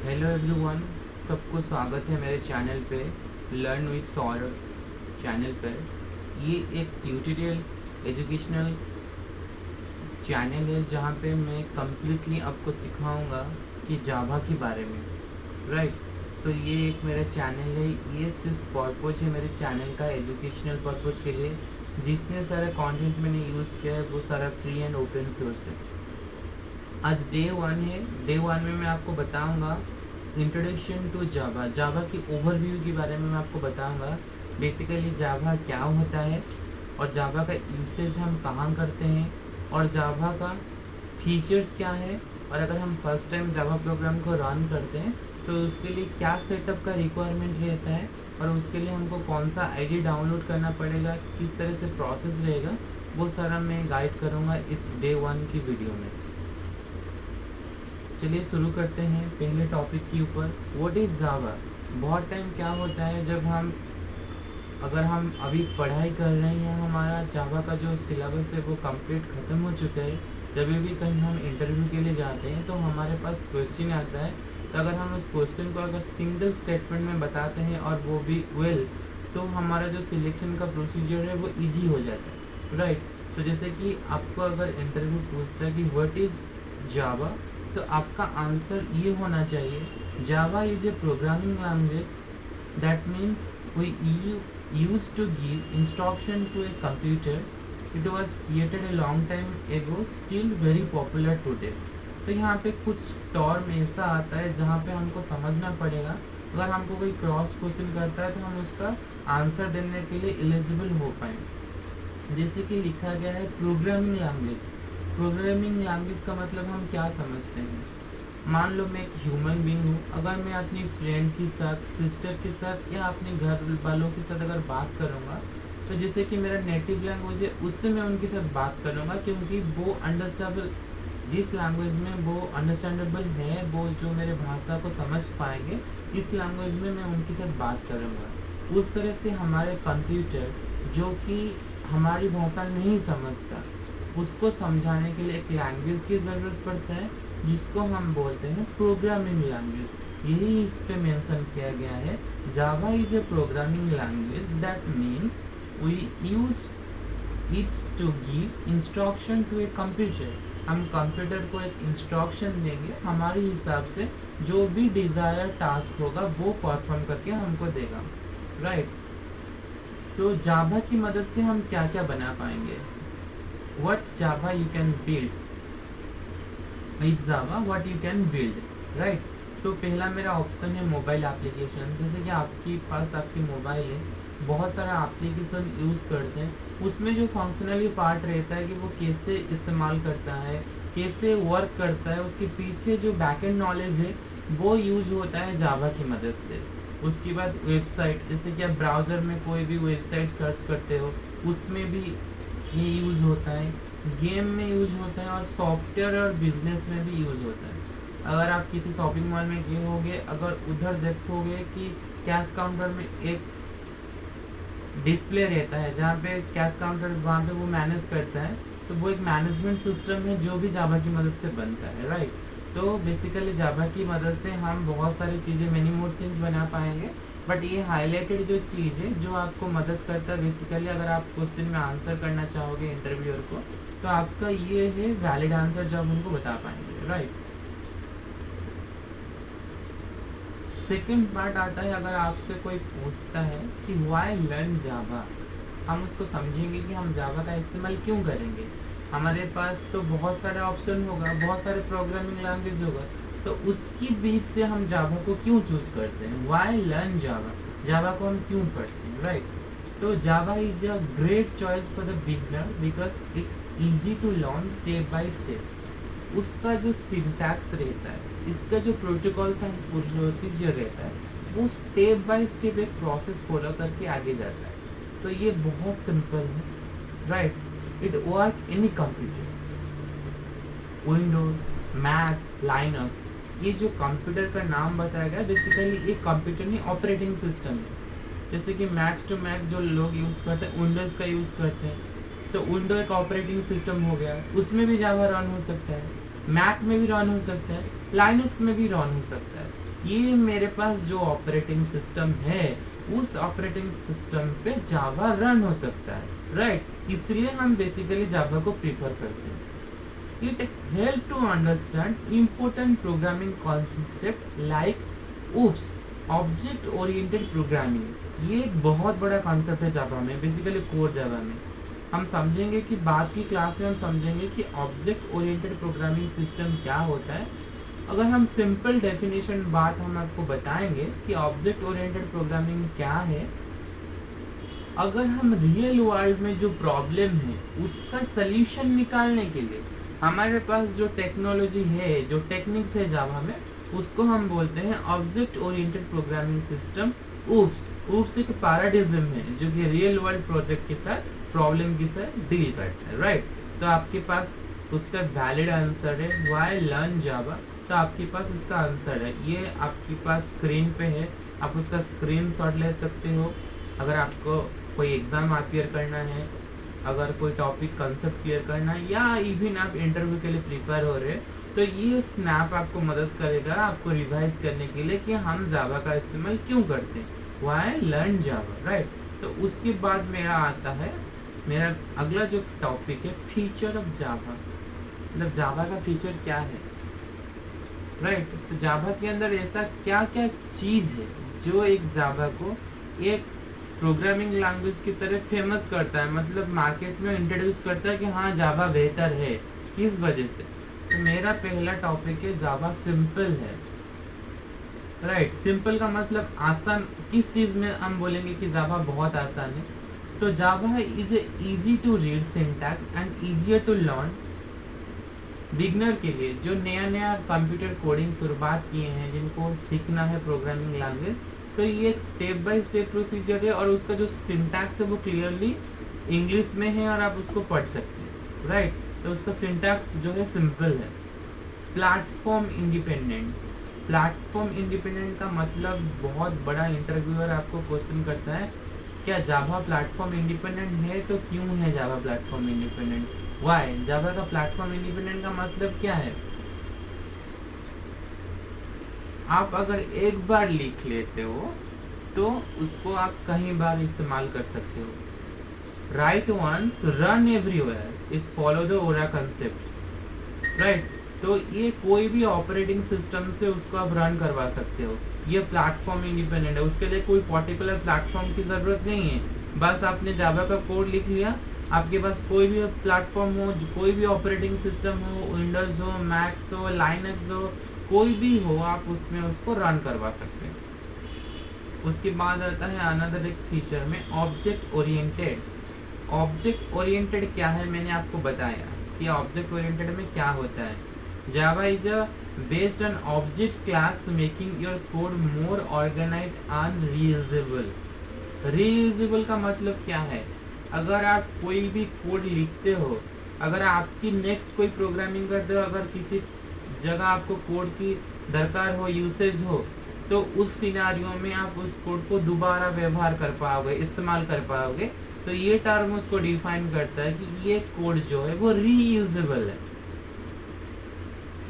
Hello everyone, सबको स्वागत है मेरे चैनल पे लर्न विद सौरभ चैनल पर। ये एक ट्यूटोरियल एजुकेशनल चैनल है जहाँ पे मैं कम्प्लीटली आपको सिखाऊंगा कि जावा के बारे में, राइट। तो ये एक मेरा चैनल है, ये सिर्फ पर्पज है मेरे चैनल का एजुकेशनल पर्पज के लिए। जितने सारे कंटेंट मैंने यूज़ किया है वो सारा फ्री एंड ओपन सोर्स है। आज डे 1 है। डे 1 में मैं आपको बताऊंगा इंट्रोडक्शन टू जावा, जावा की ओवरव्यू के बारे में मैं आपको बताऊंगा। बेसिकली जावा क्या होता है और जावा का यूसेज हम कहाँ करते हैं और जावा का फीचर्स क्या है, और अगर हम फर्स्ट टाइम जावा प्रोग्राम को रन करते हैं तो उसके लिए क्या सेटअप का रिक्वायरमेंट रहता है और उसके लिए हमको कौन सा आईडी डाउनलोड करना पड़ेगा, किस तरह से प्रोसेस रहेगा, वो सारा मैं गाइड करूँगा इस डे 1 की वीडियो में। चलिए शुरू करते हैं पहले टॉपिक के ऊपर, व्हाट इज जावा। बहुत टाइम क्या होता है जब अगर हम अभी पढ़ाई कर रहे हैं, हमारा जावा का जो सिलेबस है वो कंप्लीट खत्म हो चुका है, जब भी कहीं हम इंटरव्यू के लिए जाते हैं तो हमारे पास क्वेश्चन आता है, तो अगर हम उस क्वेश्चन को अगर सिंगल स्टेटमेंट में बताते हैं और वो भी वेल, तो हमारा जो सिलेक्शन का प्रोसीजर है वो इजी हो जाता है, राइट। तो जैसे कि आपको अगर इंटरव्यू पूछता है कि व्हाट इज जावा, तो आपका आंसर ये होना चाहिए, Java is a programming language that means we use to give instruction to a computer. It was created a long time ago, still very popular today. तो यहाँ पे कुछ टर्म ऐसा आता है जहाँ पे हमको समझना पड़ेगा, अगर हमको कोई क्रॉस क्वेश्चन करता है तो हम उसका आंसर देने के लिए एलिजिबल हो पाए। जैसे कि लिखा गया है प्रोग्रामिंग लैंग्वेज। प्रोग्रामिंग लैंग्वेज का मतलब हम क्या समझते हैं। मान लो मैं एक ह्यूमन बीइंग हूँ, अगर मैं अपनी फ्रेंड के साथ, सिस्टर के साथ या अपने घर वालों के साथ अगर बात करूँगा, तो जैसे कि मेरा नेटिव लैंग्वेज है उससे मैं उनके साथ बात करूँगा, क्योंकि वो अंडरस्टैंडेबल, जिस लैंग्वेज में वो अंडरस्टैंडेबल है, वो जो मेरे भाषा को समझ पाएंगे, इस लैंग्वेज में मैं उनके साथ बात करूँगा। उस तरह से हमारे कंप्यूटर जो कि हमारी भाषा नहीं समझता, उसको समझाने के लिए एक लैंग्वेज की जरूरत पड़ता है, जिसको हम बोलते हैं प्रोग्रामिंग लैंग्वेज। यही इस पे मेंशन किया गया है, Java is a programming language that means we use it to give instruction to a computer. हम कंप्यूटर को एक इंस्ट्रक्शन देंगे, हमारे हिसाब से जो भी डिजायर टास्क होगा वो परफॉर्म करके हमको देगा, राइट। तो जावा की मदद से हम क्या क्या बना पाएंगे। What Java you can build, with Java what you can build, right। तो पहला मेरा ऑप्शन है मोबाइल एप्लीकेशन। जैसे कि आपके पास आपकी मोबाइल है, बहुत सारा एप्लीकेशन यूज करते हैं, उसमें जो फंक्शनली पार्ट रहता है कि वो कैसे इस्तेमाल करता है, कैसे वर्क करता है, उसके पीछे जो बैकएंड नॉलेज है वो यूज होता है जावा की मदद से। उसके बाद वेबसाइट, जैसे कि आप ब्राउजर में कोई भी वेबसाइट सर्च करते हो, उसमें भी ये यूज होता है, गेम में यूज होता है, और सॉफ्टवेयर और बिजनेस में भी यूज होता है। अगर आप किसी शॉपिंग मॉल में गए होगे, अगर उधर देखोगे कि कैश काउंटर में एक डिस्प्ले रहता है जहाँ पे कैश काउंटर, वहाँ पे वो मैनेज करता है, तो वो एक मैनेजमेंट सिस्टम है जो भी जावा की मदद से बनता है, राइट। तो बेसिकली जावा की मदद से हम बहुत सारी चीज़ें, मेनी मोर थिंग्स बना पाएंगे, बट ये हाईलाइटेड जो चीज़ है जो आपको मदद करता है बेसिकली, अगर आप क्वेश्चन में आंसर करना चाहोगे इंटरव्यूअर को, तो आपका ये है वैलिड आंसर जो आप उनको बता पाएंगे, राइट। सेकेंड पार्ट आता है, अगर आपसे कोई पूछता है कि वाई लर्न जावा, हम उसको समझेंगे कि हम जावा का इस्तेमाल क्यों करेंगे। हमारे पास तो बहुत सारे ऑप्शन होगा, बहुत सारे प्रोग्रामिंग लैंग्वेज होगा, तो उसकी बीच से हम जावा को क्यों चूज करते हैं, वाई लर्न जावा, जावा को हम क्यों पढ़ते हैं, राइट। तो Java is a great choice for the beginner because it's easy to learn step by step. उसका जो सिंटैक्स रहता है, इसका जो प्रोटोकॉल का प्रोसीजर रहता है, वो स्टेप बाय स्टेप एक प्रोसेस फॉलो करके आगे जाता है। तो ये बहुत सिंपल है, right. It work any computer, Windows, Mac, Linux. ये जो कंप्यूटर का नाम बताया गया, बेसिकली एक कंप्यूटर नहीं, ऑपरेटिंग सिस्टम है। जैसे कि मैक टू मैक जो लोग यूज करते हैं, विंडोज का यूज करते हैं, तो विंडो एक ऑपरेटिंग सिस्टम हो गया, उसमें भी जावा रन हो सकता है, मैक में भी रन हो सकता है, लाइनक्स में भी रन हो सकता है। ये मेरे पास जो ऑपरेटिंग सिस्टम है उस ऑपरेटिंग सिस्टम पे जावा रन हो सकता है, राइट? इसलिए हम बेसिकली जावा को प्रीफर करते हैं। It helps to understand important programming concept like OOPS, Object Oriented Programming। ये एक बहुत बड़ा कॉन्सेप्ट है जावा में, बेसिकली कोर जावा में। हम समझेंगे कि बाद की क्लास में हम समझेंगे कि ऑब्जेक्ट ओरिएंटेड प्रोग्रामिंग सिस्टम क्या होता है। अगर हम सिंपल डेफिनेशन बात हम आपको बताएंगे कि ऑब्जेक्ट ओरिएंटेड प्रोग्रामिंग क्या है, अगर हम रियल वर्ल्ड में जो प्रॉब्लम है उसका सलूशन निकालने के लिए हमारे पास जो टेक्नोलॉजी है, जो टेक्निक्स है जावा में, उसको हम बोलते हैं object oriented programming system, OOPS। OOPS एक पैराडिज्म है जो कि रियल वर्ल्ड प्रोजेक्ट के साथ प्रॉब्लम के साथ डील करता है, राइट? तो आपके पास उसका वैलिड आंसर है व्हाई लर्न जावा। तो आपके पास उसका आंसर है, ये आपके पास स्क्रीन पे है, आप उसका स्क्रीनशॉट ले सकते हो। अगर आपको कोई एग्जाम अपीयर करना है, अगर कोई टॉपिक कंसेप्ट क्लियर करना है, या इवन आप इंटरव्यू के लिए प्रिपेयर हो रहे हैं, तो ये स्नैप आपको मदद करेगा आपको रिवाइज करने के लिए कि हम जावा का इस्तेमाल क्यों करते हैं, व्हाई लर्न जावा, राइट? तो उसके बाद मेरा आता है, मेरा अगला जो टॉपिक है फीचर ऑफ जावा। मतलब जावा का फीचर क्या है, राइट? तो जावा के अंदर ऐसा क्या क्या चीज है जो एक जावा को एक प्रोग्रामिंग लैंग्वेज की तरह फेमस करता है, मतलब मार्केट में इंट्रोड्यूस करता है कि हाँ जावा बेहतर है, किस वजह से? तो मेरा पहला टॉपिक है जावा सिंपल है, राइट? सिंपल का मतलब आसान। किस चीज में हम बोलेंगे कि जावा बहुत आसान है? तो Java is easy to read syntax and easier to learn. Beginner के लिए जो नया नया कंप्यूटर कोडिंग शुरुआत किए हैं, जिनको सीखना है प्रोग्रामिंग लैंग्वेज, तो ये स्टेप बाय स्टेप प्रोसीजर है और उसका जो सिंटैक्स है वो क्लियरली इंग्लिश में है और आप उसको पढ़ सकते हैं, राइट? तो उसका सिंटैक्स जो है सिंपल है। Platform independent. प्लेटफॉर्म इंडिपेंडेंट का मतलब बहुत बड़ा इंटरव्यूअर आपको क्वेश्चन करता है, क्या जावा प्लेटफॉर्म इंडिपेंडेंट है? तो क्यों है जावा प्लेटफॉर्म इंडिपेंडेंट, व्हाई? जावा का प्लेटफॉर्म इंडिपेंडेंट का मतलब क्या है? आप अगर एक बार लिख लेते हो तो उसको आप कहीं बार इस्तेमाल कर सकते हो। Write once run everywhere is follow the aura concept, right? तो ये कोई भी ऑपरेटिंग सिस्टम से उसको आप रन करवा सकते हो। ये प्लेटफॉर्म इंडिपेंडेंट है, उसके लिए कोई पर्टिकुलर प्लेटफॉर्म की जरूरत नहीं है। बस आपने जावा का कोड लिख लिया, आपके पास कोई भी प्लेटफॉर्म हो, कोई भी ऑपरेटिंग सिस्टम हो, विंडोज हो, मैक हो, लाइनक्स हो, कोई भी हो, आप उसमें उसको रन करवा सकते हैं। उसके बाद आता है अनदर एक फीचर में ऑब्जेक्ट ओरिएंटेड। ऑब्जेक्ट ओरिएंटेड क्या है, मैंने आपको बताया कि ऑब्जेक्ट ओरिएंटेड में क्या होता है। Java is based on object class making your code more organised and reusable. Reusable का मतलब क्या है? अगर आप कोई भी कोड लिखते हो, अगर आपकी नेक्स्ट कोई प्रोग्रामिंग करते हो, अगर किसी जगह आपको कोड की दरकार हो, यूसेज हो, तो उस सिनारियो में आप उस कोड को दोबारा व्यवहार कर पाओगे, इस्तेमाल कर पाओगे। तो ये टर्म उसको डिफाइन करता है कि ये कोड जो है वो रीयूजेबल है।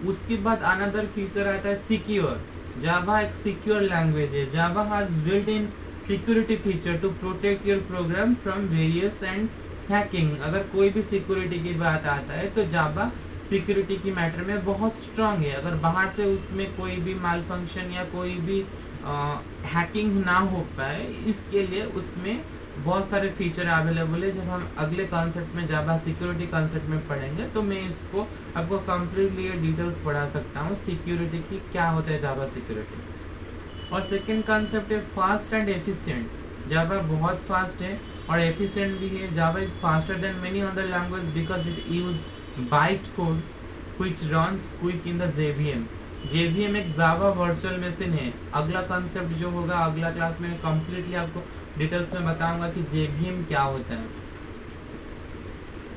उसके बाद अनदर फीचर आता है सिक्योर। जावा एक सिक्योर लैंग्वेज है। Java has built in security feature to protect your program from various and hacking. अगर कोई भी सिक्योरिटी की बात आता है तो जावा सिक्योरिटी की मैटर में बहुत स्ट्रांग है। अगर बाहर से उसमें कोई भी माल फंक्शन या कोई भी हैकिंग ना हो पाए, इसके लिए उसमें बहुत सारे फीचर अवेलेबल है। जब हम अगले कॉन्सेप्ट में जावा सिक्योरिटी कॉन्सेप्ट में पढ़ेंगे तो मैं इसको आपको कम्प्लीटली डिटेल्स पढ़ा सकता हूँ सिक्योरिटी की, क्या होता है जावा सिक्योरिटी। और सेकेंड कॉन्सेप्ट है फास्ट एंड एफिशिएंट। जावा बहुत फास्ट है और एफिशिएंट भी है। Java is faster than many other language because it use byte code which runs quick in the JVM. JVM एक जावा वर्चुअल मशीन है। अगला कॉन्सेप्ट जो होगा अगला क्लास में कम्प्लीटली आपको डिटेल्स में बताऊंगा कि जेवीएम क्या होता है।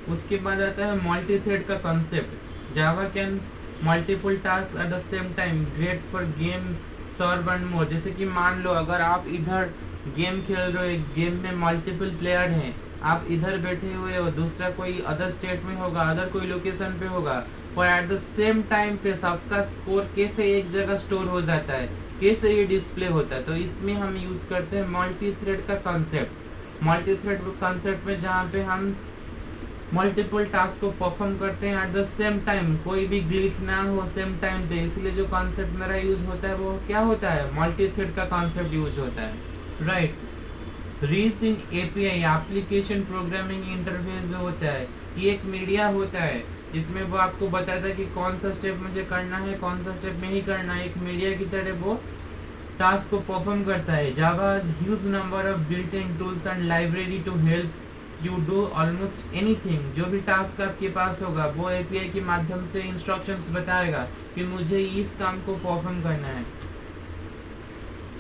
उसके बाद आता है मल्टी थ्रेड का concept. Java can multiple task at the same time, great for game serve and more. जैसे कि मान लो अगर आप इधर गेम खेल रहे हो, एक गेम में मल्टीपल प्लेयर हैं, आप इधर बैठे हुए हो, दूसरा कोई अदर स्टेट में होगा, अदर कोई लोकेशन पे होगा, और एट द सेम टाइम पे सबका स्कोर कैसे एक जगह स्टोर हो जाता है, कैसे ये डिस्प्ले होता है। तो इसमें हम यूज करते हैं मल्टी थ्रेड का कॉन्सेप्ट। मल्टी थ्रेड कॉन्सेप्ट में जहाँ पे हम मल्टीपल टास्क को परफॉर्म करते हैं एट द सेम टाइम, कोई भी ग्लिच ना हो सेम टाइम पे, इसलिए जो कॉन्सेप्ट मेरा यूज होता है वो क्या होता है, मल्टी थ्रेड का कॉन्सेप्ट यूज होता है, राइट। रीच इन एपीआई एप्लीकेशन प्रोग्रामिंग इंटरफेस जो होता है, ये एक मीडिया होता है जिसमें वो आपको बताता है कि कौन सा स्टेप मुझे करना है, कौन सा स्टेप नहीं करना है। एक मीडिया की तरह वो टास्क को परफॉर्म करता है। Java huge number of built in tools and library to help you do almost anything. जो भी टास्क आपके पास होगा वो एपीआई के माध्यम से इंस्ट्रक्शंस बताएगा कि मुझे इस काम को परफॉर्म करना है।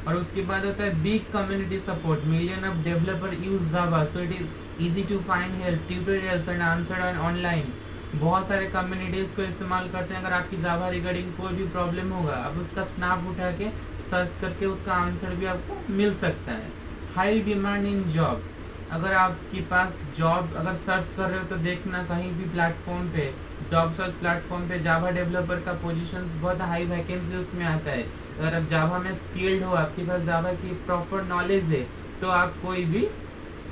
और उसके बाद होता है big community support. Million of developer use Java so it is easy to find help, tutorials and answer online. बहुत सारे कम्युनिटीज को इस्तेमाल करते हैं। अगर आपकी जावा रिगार्डिंग कोई भी प्रॉब्लम होगा, आप उसका स्नैप उठा के सर्च करके उसका आंसर भी आपको मिल सकता है। High demand in job. अगर आपके पास जॉब अगर सर्च कर रहे हो तो देखना कहीं भी प्लेटफॉर्म पे, जॉब सर्च प्लेटफॉर्म पे जावा डेवलपर का पोजीशन बहुत हाई वैकेंसी उसमें आता है। अगर आप जावा में स्किल्ड हो, आपके पास जावा की प्रॉपर नॉलेज है, तो आप कोई भी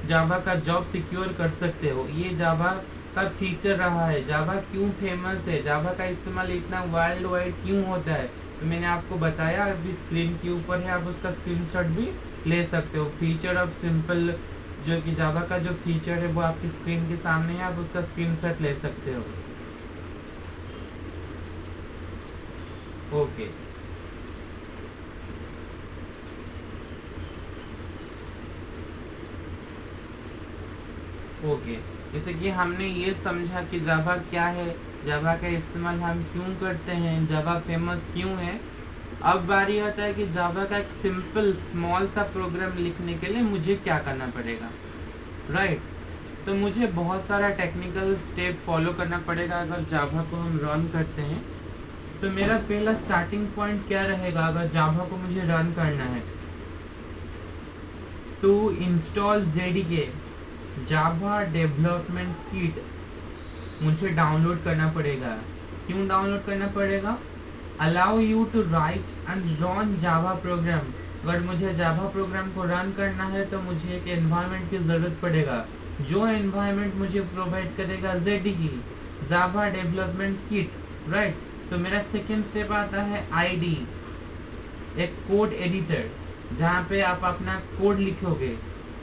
जावा का जॉब सिक्योर कर सकते हो। ये जावा का फीचर रहा है। जावा क्यों फेमस है, जावा का इस्तेमाल इतना वर्ल्ड वाइड क्यों होता है, तो मैंने आपको बताया। अभी स्क्रीन के ऊपर है, आप उसका स्क्रीनशॉट भी ले सकते हो। फीचर ऑफ सिंपल, जो कि जावा का जो फीचर है वो आपकी स्क्रीन के सामने है, आप उसका स्क्रीनशॉट ले सकते हो। ओके ओके, जैसे कि हमने ये समझा कि जावा क्या है, जावा का इस्तेमाल हम क्यों करते हैं, जावा फेमस क्यों है। अब बारी आता है कि जावा का एक सिंपल स्मॉल सा प्रोग्राम लिखने के लिए मुझे क्या करना पड़ेगा, राइट। तो मुझे बहुत सारा टेक्निकल स्टेप फॉलो करना पड़ेगा अगर जावा को हम रन करते हैं। तो मेरा पहला स्टार्टिंग पॉइंट क्या रहेगा अगर जावा को मुझे रन करना है, to install JDK Java development kit मुझे डाउनलोड करना पड़ेगा। क्यों डाउनलोड करना पड़ेगा, allow you to write and run Java program. अगर मुझे जावा प्रोग्राम को रन करना है तो मुझे एक एनवायरनमेंट की जरूरत पड़ेगा, जो एनवायरनमेंट मुझे प्रोवाइड करेगा JDK Java development kit, right. तो मेरा सेकेंड स्टेप आता है आईडी, एक कोड एडिटर, जहाँ पे आप अपना कोड लिखोगे।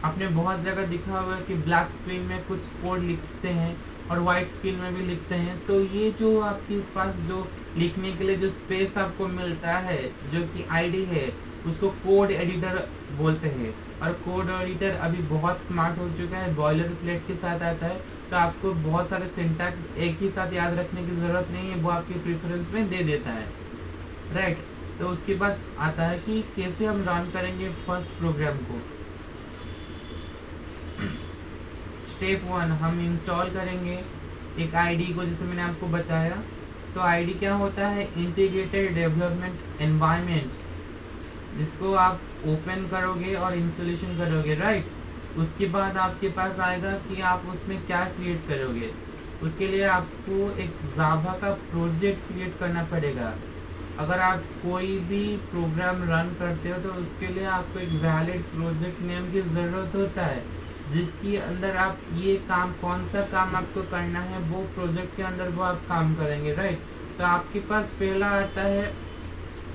आपने बहुत जगह दिखा होगा कि ब्लैक स्क्रीन में कुछ कोड लिखते हैं और व्हाइट स्क्रीन में भी लिखते हैं। तो ये जो आपके पास जो लिखने के लिए जो स्पेस आपको मिलता है, जो कि आईडी है, उसको कोड एडिटर बोलते हैं। और कोड एडिटर अभी बहुत स्मार्ट हो चुका है, बॉयलर प्लेट के साथ आता है, तो आपको बहुत सारे सिंटैक्स एक ही साथ याद रखने की जरूरत नहीं है, वो आपके प्रेफरेंस में दे देता है, राइट। तो उसके बाद आता है कि कैसे हम रन करेंगे फर्स्ट प्रोग्राम को। स्टेप 1 हम इंस्टॉल करेंगे एक आईडी को, जैसे मैंने आपको बताया। तो आईडी क्या होता है, इंटीग्रेटेड डेवलपमेंट एनवायरनमेंट, जिसको आप ओपन करोगे और इंस्टॉलेशन करोगे, राइट। उसके बाद आपके पास आएगा कि आप उसमें क्या क्रिएट करोगे। उसके लिए आपको एक जावा का प्रोजेक्ट क्रिएट करना पड़ेगा। अगर आप कोई भी प्रोग्राम रन करते हो तो उसके लिए आपको एक वैलिड प्रोजेक्ट नेम की जरूरत होता है, जिसके अंदर आप ये काम, कौन सा काम आपको करना है, वो प्रोजेक्ट के अंदर वो आप काम करेंगे, राइट। तो आपके पास पहला आता है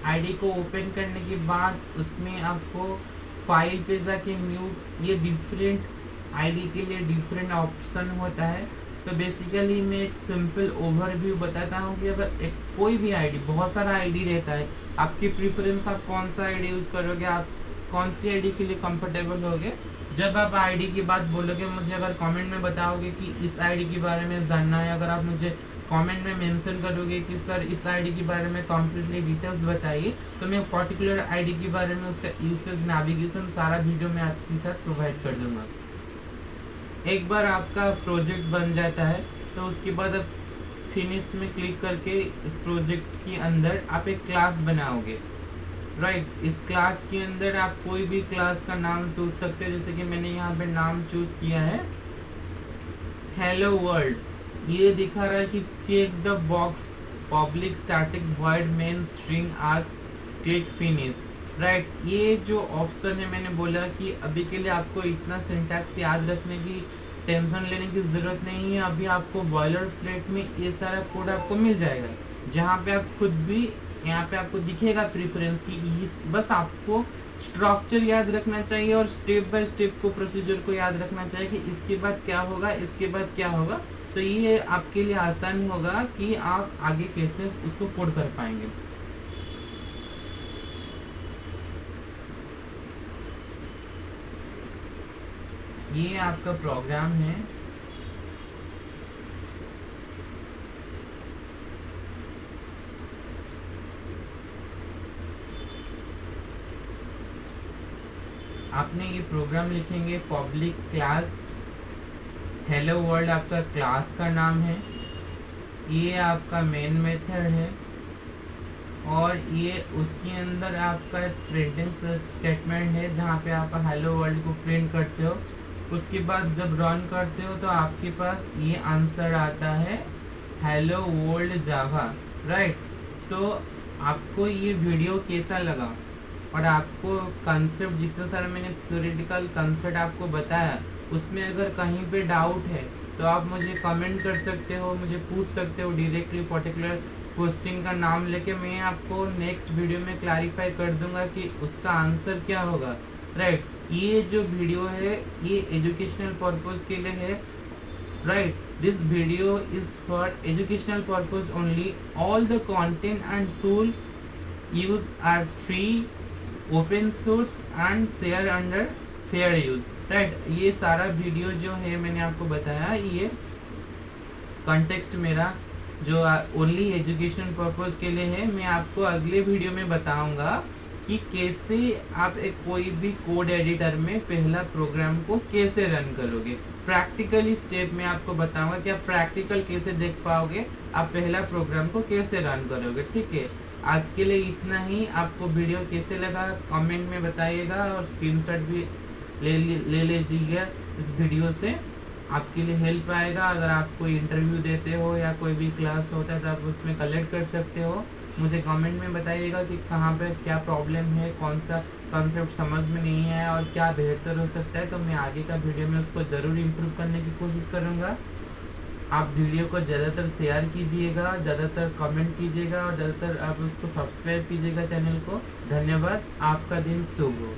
आईडी को ओपन करने के बाद उसमें आपको फाइल पे जाके न्यू, ये डिफरेंट आईडी के लिए डिफरेंट ऑप्शन होता है। तो बेसिकली मैं एक सिंपल ओवरव्यू बताता हूँ कि अगर एक कोई भी आईडी, बहुत सारा आईडी रहता है, आपकी प्रेफरेंस, आप कौन सा आईडी यूज करोगे, आप कौन सी आईडी के लिए कंफर्टेबल होगे। जब आप आईडी की बात बोलोगे, मुझे अगर कमेंट में बताओगे कि इस आईडी के बारे में जानना है, अगर आप मुझे कमेंट में मेंशन करोगे कि सर इस आईडी के बारे में कंप्लीटली डिटेल्स बताइए, तो मैं पर्टिकुलर आईडी के बारे में उसका यूसेज, नेविगेशन सारा वीडियो में आपके साथ प्रोवाइड कर दूंगा। एक बार आपका प्रोजेक्ट बन जाता है तो उसके बाद आप फिनिश में क्लिक करके इस प्रोजेक्ट के अंदर आप एक क्लास बनाओगे, राइट। इस क्लास के अंदर आप कोई भी क्लास का नाम चूज सकते हैं, जैसे कि मैंने यहाँ पे नाम चूज किया है हेलो वर्ल्ड। ये दिखा रहा है कि check the box public static void main string ask click finish, right. ये जो ऑप्शन है मैंने बोला कि अभी के लिए आपको इतना सिंटैक्स याद रखने की टेंशन लेने की जरूरत नहीं है। अभी आपको बॉयलर प्लेट में ये सारा कोड आपको मिल जाएगा, जहाँ पे आप खुद भी यहाँ पे आपको दिखेगा प्रेफरेंस की, बस आपको स्ट्रक्चर याद रखना चाहिए और स्टेप बाय स्टेप को प्रोसीजर को याद रखना चाहिए कि इसके बाद क्या होगा, इसके बाद क्या होगा। तो ये आपके लिए आसान होगा कि आप आगे कैसे उसको कोड कर पाएंगे। ये आपका प्रोग्राम है। आपने ये प्रोग्राम लिखेंगे पब्लिक क्लास हेलो वर्ल्ड, आपका क्लास का नाम है, ये आपका मेन मेथड है और ये उसके अंदर आपका प्रिंटिंग स्टेटमेंट है जहाँ पे आप हेलो वर्ल्ड को प्रिंट करते हो। उसके बाद जब रन करते हो तो आपके पास ये आंसर आता है हेलो वर्ल्ड जावा, राइट। तो आपको ये वीडियो कैसा लगा और आपको कंसेप्ट जितना सारा मैंने थ्योरेटिकल कंसेप्ट आपको बताया उसमें अगर कहीं पे डाउट है तो आप मुझे कमेंट कर सकते हो, मुझे पूछ सकते हो डायरेक्टली पर्टिकुलर क्वेश्चन का नाम लेके। मैं आपको नेक्स्ट वीडियो में क्लैरिफाई कर दूंगा कि उसका आंसर क्या होगा, राइट। ये जो वीडियो है ये एजुकेशनल पर्पज के लिए है, right, this video is for educational purpose only. All the content and tool used are free, open source and share under fair use, right। ये सारा वीडियो जो है मैंने आपको बताया, ये कंटेक्स्ट मेरा जो ओनली एजुकेशन पर्पज के लिए है। मैं आपको अगले वीडियो में बताऊंगा कि कैसे आप एक कोई भी कोड एडिटर में पहला प्रोग्राम को कैसे रन करोगे। प्रैक्टिकली स्टेप में आपको बताऊंगा कि आप प्रैक्टिकल कैसे देख पाओगे, आप पहला प्रोग्राम को कैसे रन करोगे, ठीक है। आज के लिए इतना ही। आपको वीडियो कैसे लगा कमेंट में बताइएगा और स्क्रीनशॉट भी ले लीजिएगा इस वीडियो से, आपके लिए हेल्प आएगा। अगर आप कोई इंटरव्यू देते हो या कोई भी क्लास होता है तो आप उसमें कलेक्ट कर सकते हो। मुझे कमेंट में बताइएगा कि कहाँ पे क्या प्रॉब्लम है, कौन सा कॉन्सेप्ट समझ में नहीं है और क्या बेहतर हो सकता है, तो मैं आगे का वीडियो में उसको ज़रूर इम्प्रूव करने की कोशिश करूँगा। आप वीडियो को ज़्यादातर शेयर कीजिएगा, ज़्यादातर कमेंट कीजिएगा और ज़्यादातर आप उसको सब्सक्राइब कीजिएगा चैनल को। धन्यवाद। आपका दिन शुभ हो।